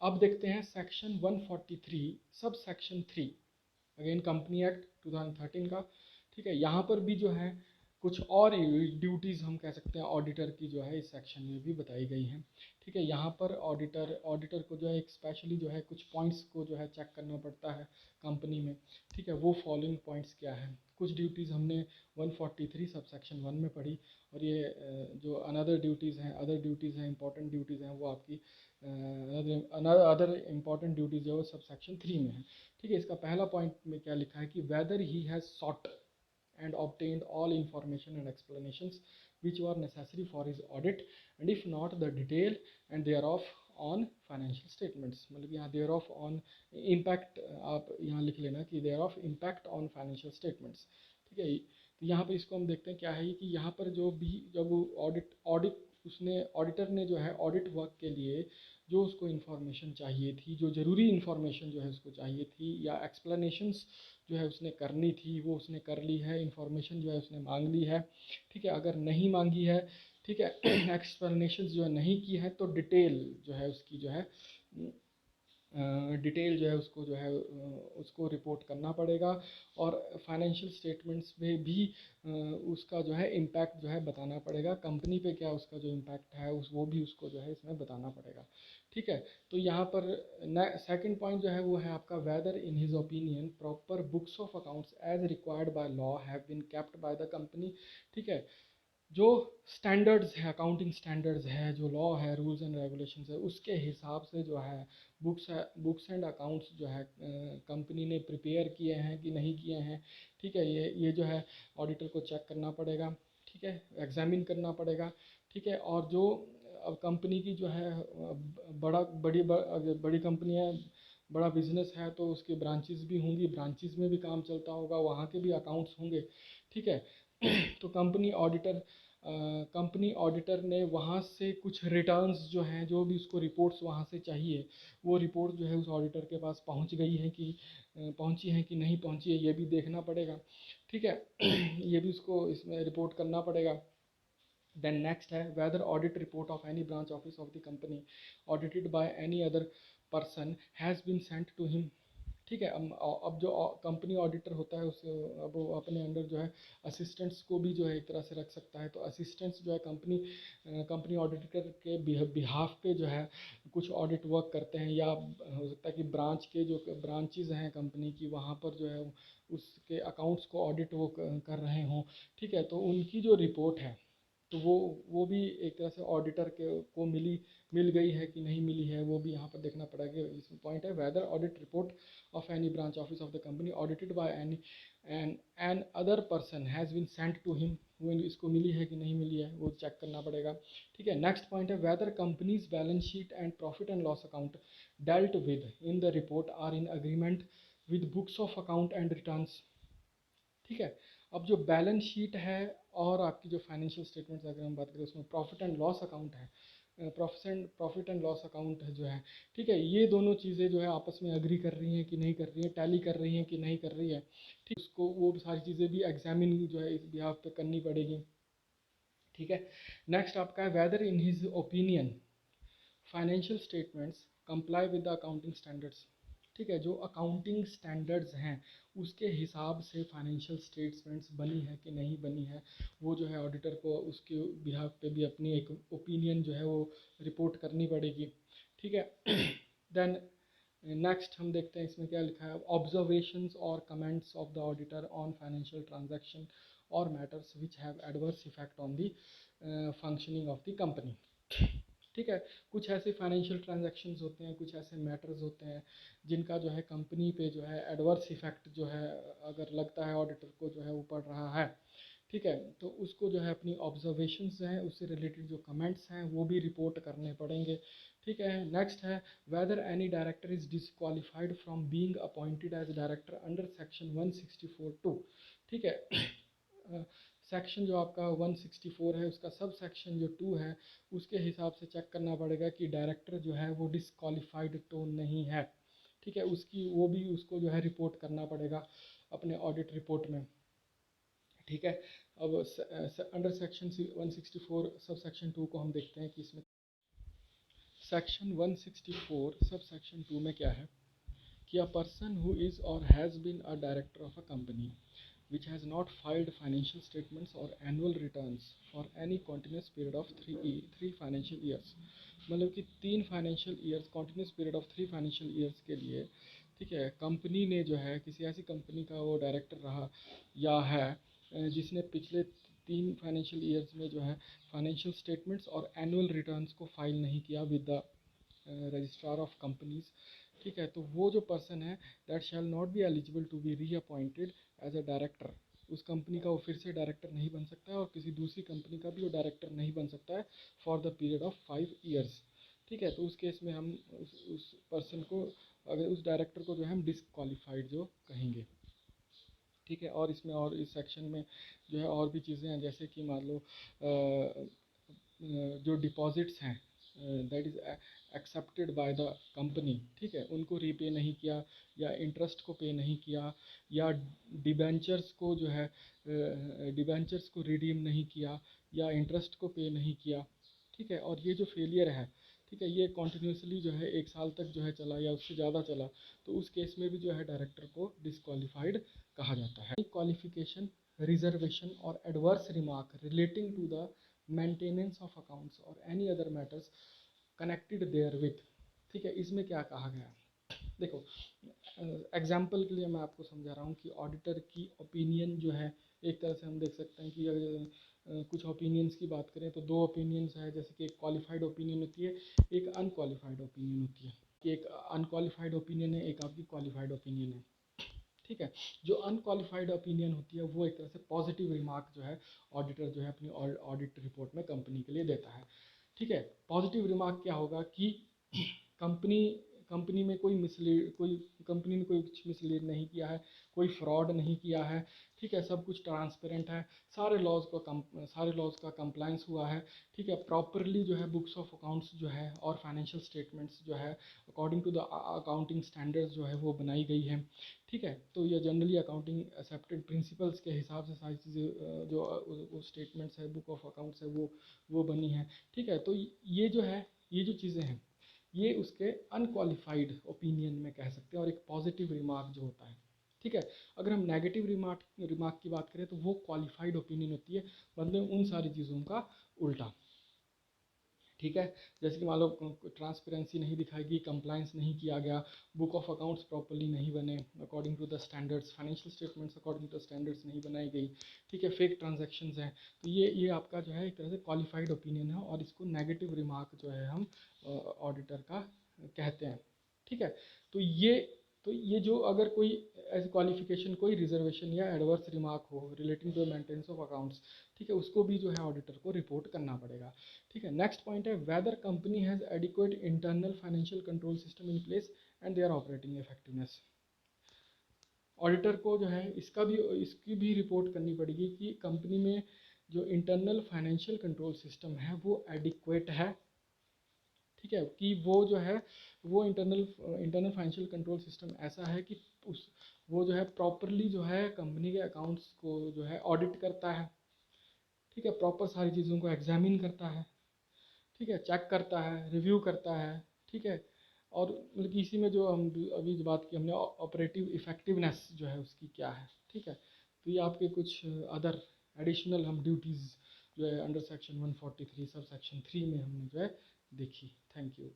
अब देखते हैं section 143 sub section 3, again company act 2013 का। ठीक है, यहाँ पर भी जो है कुछ और ड्यूटीज़ हम कह सकते हैं ऑडिटर की जो है इस सेक्शन में भी बताई गई हैं। ठीक है, यहाँ पर ऑडिटर को जो है एक स्पेशली जो है कुछ पॉइंट्स को जो है चेक करना पड़ता है कंपनी में। ठीक है, वो फॉलोइंग पॉइंट्स क्या है, कुछ ड्यूटीज़ हमने 143 सब सेक्शन 1 में पढ़ी, और ये जो अदर ड्यूटीज़ हैं इंपॉर्टेंट ड्यूटीज़ हैं, वो आपकी अदर इंपॉर्टेंट ड्यूटीज़ जो है सब सेक्शन 3 में है। ठीक है, इसका पहला पॉइंट में क्या लिखा है कि whether he has sought and obtained all information and explanations which were necessary for his audit, and if not the detail and thereof on financial statements। मतलब यहाँ thereof on impact आप यहाँ लिख लेना कि thereof impact on financial statements। ठीक है, तो यहाँ पर इसको हम देखते हैं क्या है कि यहाँ पर जो भी जब ऑडिट उसने ऑडिटर ने जो है ऑडिट वर्क के लिए जो उसको इन्फॉर्मेशन चाहिए थी, जो ज़रूरी इन्फॉर्मेशन जो है उसको चाहिए थी, या एक्सप्लेनेशंस जो है उसने करनी थी, वो उसने कर ली है, इन्फॉर्मेशन जो है उसने मांग ली है। ठीक है, अगर नहीं मांगी है, ठीक है, एक्सप्लेनेशंस जो है नहीं की है, तो डिटेल जो है उसकी जो है डिटेल जो है उसको जो है उसको रिपोर्ट करना पड़ेगा, और फाइनेंशियल स्टेटमेंट्स में भी उसका जो है इम्पैक्ट जो है बताना पड़ेगा, कंपनी पे क्या उसका जो इम्पैक्ट है वो भी उसको जो है इसमें बताना पड़ेगा। ठीक है, तो यहाँ पर सेकंड पॉइंट जो है वो है आपका whether in his opinion proper books of accounts as required by law have been kept by the company. ठीक है, जो स्टैंडर्ड्स है, अकाउंटिंग स्टैंडर्ड्स है, जो लॉ है, रूल्स एंड रेगुलेशंस है, उसके हिसाब से जो है बुक्स एंड अकाउंट्स जो है कंपनी ने प्रिपेयर किए हैं कि नहीं किए हैं। ठीक है, ये जो है ऑडिटर को चेक करना पड़ेगा। ठीक है, एग्जामिन करना पड़ेगा। ठीक है, और जो अब कंपनी की जो है बड़ी कंपनी है, बड़ा बिजनेस है, तो उसके ब्रांचेस भी होंगी, ब्रांचेस में भी काम चलता होगा, वहाँ के भी अकाउंट्स होंगे। ठीक है, तो कंपनी ऑडिटर ने वहाँ से कुछ रिटर्न्स जो हैं, जो भी उसको रिपोर्ट्स वहाँ से चाहिए, वो रिपोर्ट जो है उस ऑडिटर के पास पहुँच गई है कि पहुँची है कि नहीं पहुँची है, ये भी देखना पड़ेगा। ठीक है, ये भी उसको इसमें रिपोर्ट करना पड़ेगा। देन नेक्स्ट है whether audit report of any branch office of the company audited by any other person has been sent to him. ठीक है, अब जो कंपनी ऑडिटर होता है उस अब वो अपने अंडर जो है असिस्टेंट्स को भी जो है एक तरह से रख सकता है, तो असिस्टेंट्स जो है कंपनी ऑडिटर के बिहाफ पे जो है कुछ ऑडिट वर्क करते हैं, या हो सकता है कि ब्रांच के जो ब्रांचेज हैं कंपनी की, वहाँ पर जो है उसके अकाउंट्स को ऑडिट वो कर रहे हों। ठीक है, तो उनकी जो रिपोर्ट है, तो वो भी एक तरह से ऑडिटर के को मिल गई है कि नहीं मिली है, वो भी यहाँ पर देखना पड़ेगा। इसमें पॉइंट है whether audit report of any branch office of the company audited by an other person has been sent to him, वो इसको मिली है कि नहीं मिली है, वो चेक करना पड़ेगा। ठीक है, नेक्स्ट पॉइंट है whether companies balance sheet and profit and loss account dealt with in the report are in agreement with books of account and returns. ठीक है, अब जो बैलेंस शीट है और आपकी जो फाइनेंशियल स्टेटमेंट्स अगर हम बात करें, उसमें प्रॉफिट एंड लॉस अकाउंट है, प्रॉफिट एंड लॉस अकाउंट जो है, ठीक है, ये दोनों चीज़ें जो है आपस में अग्री कर रही हैं कि नहीं कर रही हैं, टैली कर रही हैं कि नहीं कर रही है। ठीक, उसको वो सारी चीज़ें भी एग्जामिन जो है इस बिहाफ पे करनी पड़ेगी। ठीक है, नेक्स्ट आपका है whether in his opinion financial statements comply with the accounting standards. ठीक है, जो अकाउंटिंग स्टैंडर्ड्स हैं उसके हिसाब से फाइनेंशियल स्टेटमेंट्स बनी है कि नहीं बनी है, वो जो है ऑडिटर को उसके बिहाफ पे भी अपनी एक ओपिनियन जो है वो रिपोर्ट करनी पड़ेगी। ठीक है, देन नेक्स्ट हम देखते हैं इसमें क्या लिखा है, ऑब्जर्वेशंस और comments of the auditor on financial transaction और matters which have adverse effect on the functioning of the company. ठीक है, कुछ ऐसे फाइनेंशियल ट्रांजैक्शंस होते हैं, कुछ ऐसे मैटर्स होते हैं जिनका जो है कंपनी पे जो है एडवर्स इफेक्ट जो है अगर लगता है ऑडिटर को जो है वो पड़ रहा है। ठीक है, तो उसको जो है अपनी ऑब्जर्वेशंस हैं, उससे रिलेटेड जो कमेंट्स हैं वो भी रिपोर्ट करने पड़ेंगे। ठीक है, नेक्स्ट है whether any director is disqualified from being appointed as director under section 164(2). ठीक है, सेक्शन जो आपका 164 है उसका सब सेक्शन जो 2 है उसके हिसाब से चेक करना पड़ेगा कि डायरेक्टर जो है वो डिसक्वालिफाइड तो नहीं है। ठीक है, उसकी वो भी उसको जो है रिपोर्ट करना पड़ेगा अपने ऑडिट रिपोर्ट में। ठीक है, अब अंडर सेक्शन 164 सब सेक्शन 2 को हम देखते हैं कि इसमें सेक्शन 164 सब सेक्शन 2 में क्या है कि अ पर्सन हु इज़ और has been a director of a company which has not filed financial statements or annual returns for any continuous period of three financial years, मतलब कि 3 financial years, continuous period of 3 financial years के लिए, ठीक है, company ने जो है किसी ऐसी कंपनी का वो डायरेक्टर रहा या है जिसने पिछले 3 फाइनेंशियल ईयर्स में जो है फाइनेंशियल स्टेटमेंट्स और एनुअल रिटर्न्स को फाइल नहीं किया with the registrar of companies, ठीक है, तो वो जो पर्सन है that shall not be eligible to be reappointed as a director. उस कंपनी का वो फिर से डायरेक्टर नहीं बन सकता है और किसी दूसरी कंपनी का भी वो डायरेक्टर नहीं बन सकता है for the period of 5 years, ठीक है। तो उस केस में हम उस पर्सन को, अगर उस डायरेक्टर को जो है हम डिसक्वालीफाइड जो कहेंगे, ठीक है। और इसमें और इस सेक्शन में जो है और भी चीज़ें हैं, जैसे कि मान लो जो डिपॉजिट्स हैं that is accepted by the company, ठीक है, उनको रीपे नहीं किया या इंटरेस्ट को पे नहीं किया या डिबेंचर्स को जो है डिबेंचर्स को रिडीम नहीं किया या इंटरेस्ट को पे नहीं किया, ठीक है। और ये जो फेलियर है, ठीक है, ये कॉन्टिन्यूसली जो है 1 साल तक जो है चला या उससे ज़्यादा चला, तो उस केस में भी जो है डायरेक्टर को डिसक्वालीफाइड कहा जाता है। क्वालिफिकेशन, रिजर्वेशन और adverse remark relating to the maintenance of accounts और any other matters connected therewith, ठीक है। इसमें क्या कहा गया, देखो एग्जाम्पल के लिए मैं आपको समझा रहा हूँ कि ऑडिटर की ओपिनियन जो है, एक तरह से हम देख सकते हैं कि अगर कुछ ओपिनियंस की बात करें तो 2 ओपिनियंस है, जैसे कि एक क्वालिफाइड ओपिनियन होती है, एक अनक्वालिफाइड ओपिनियन होती है, कि एक अनक्वालिफाइड ओपिनियन है, एक आपकी क्वालिफाइड ओपिनियन है, ठीक है। जो अनक्वालिफाइड ओपिनियन होती है वो एक तरह से पॉजिटिव रिमार्क जो है ऑडिटर जो है अपनी ऑडिट रिपोर्ट में कंपनी के लिए देता है, ठीक है। पॉजिटिव रिमार्क क्या होगा कि कंपनी कंपनी में कोई कंपनी ने कोई कुछ मिसलीड नहीं किया है, कोई फ्रॉड नहीं किया है, ठीक है, सब कुछ ट्रांसपेरेंट है, सारे लॉज का कंप्लायंस हुआ है, ठीक है, प्रॉपरली जो है बुक्स ऑफ अकाउंट्स जो है और फाइनेंशियल स्टेटमेंट्स जो है according to the accounting standards जो है वो बनाई गई है, ठीक है। तो ये जनरली अकाउंटिंग एक्सेप्टेड प्रिंसिपल्स के हिसाब से सारी चीज़ें जो स्टेटमेंट्स है, बुक ऑफ अकाउंट्स है, वो बनी है, ठीक है। तो ये जो है, ये जो चीज़ें हैं, ये उसके अनक्वालिफाइड ओपिनियन में कह सकते हैं, और एक पॉजिटिव रिमार्क जो होता है, ठीक है। अगर हम नेगेटिव रिमार्क की बात करें तो वो क्वालिफाइड ओपिनियन होती है, मतलब उन सारी चीज़ों का उल्टा, ठीक है। जैसे कि मान लो ट्रांसपेरेंसी नहीं दिखाएगी, कंप्लायंस नहीं किया गया, बुक ऑफ अकाउंट्स प्रॉपर्ली नहीं बने according to the standards, financial statements according to standards नहीं बनाई गई, ठीक है, फेक ट्रांजैक्शंस हैं, तो ये आपका जो है एक तरह से क्वालिफाइड ओपिनियन है, और इसको नेगेटिव रिमार्क जो है हम ऑडिटर का कहते हैं, ठीक है। तो ये जो अगर कोई ऐसी क्वालिफिकेशन, कोई रिजर्वेशन या एडवर्स रिमार्क हो relating to maintenance of accounts, ठीक है, उसको भी जो है ऑडिटर को रिपोर्ट करना पड़ेगा, ठीक है। नेक्स्ट पॉइंट है whether company has adequate internal financial control system in place and they are operating effectiveness. Auditor को जो है इसकी भी रिपोर्ट करनी पड़ेगी कि कंपनी में जो इंटरनल फाइनेंशियल कंट्रोल सिस्टम है वो एडिक्वेट है, ठीक है, कि वो जो है वो इंटरनल फाइनेंशियल कंट्रोल सिस्टम ऐसा है कि उस वो जो है प्रॉपरली जो है कंपनी के अकाउंट्स को जो है ऑडिट करता है, ठीक है, प्रॉपर सारी चीज़ों को एग्जामिन करता है, ठीक है, चेक करता है, रिव्यू करता है, ठीक है। और मतलब कि इसी में जो हम अभी जो बात की हमने ऑपरेटिव इफेक्टिवनेस जो है उसकी क्या है, ठीक है। तो ये आपके कुछ अदर एडिशनल हम ड्यूटीज़ जो है अंडर सेक्शन 143 सब सेक्शन 3 में हमने जो है देखी। Thank you.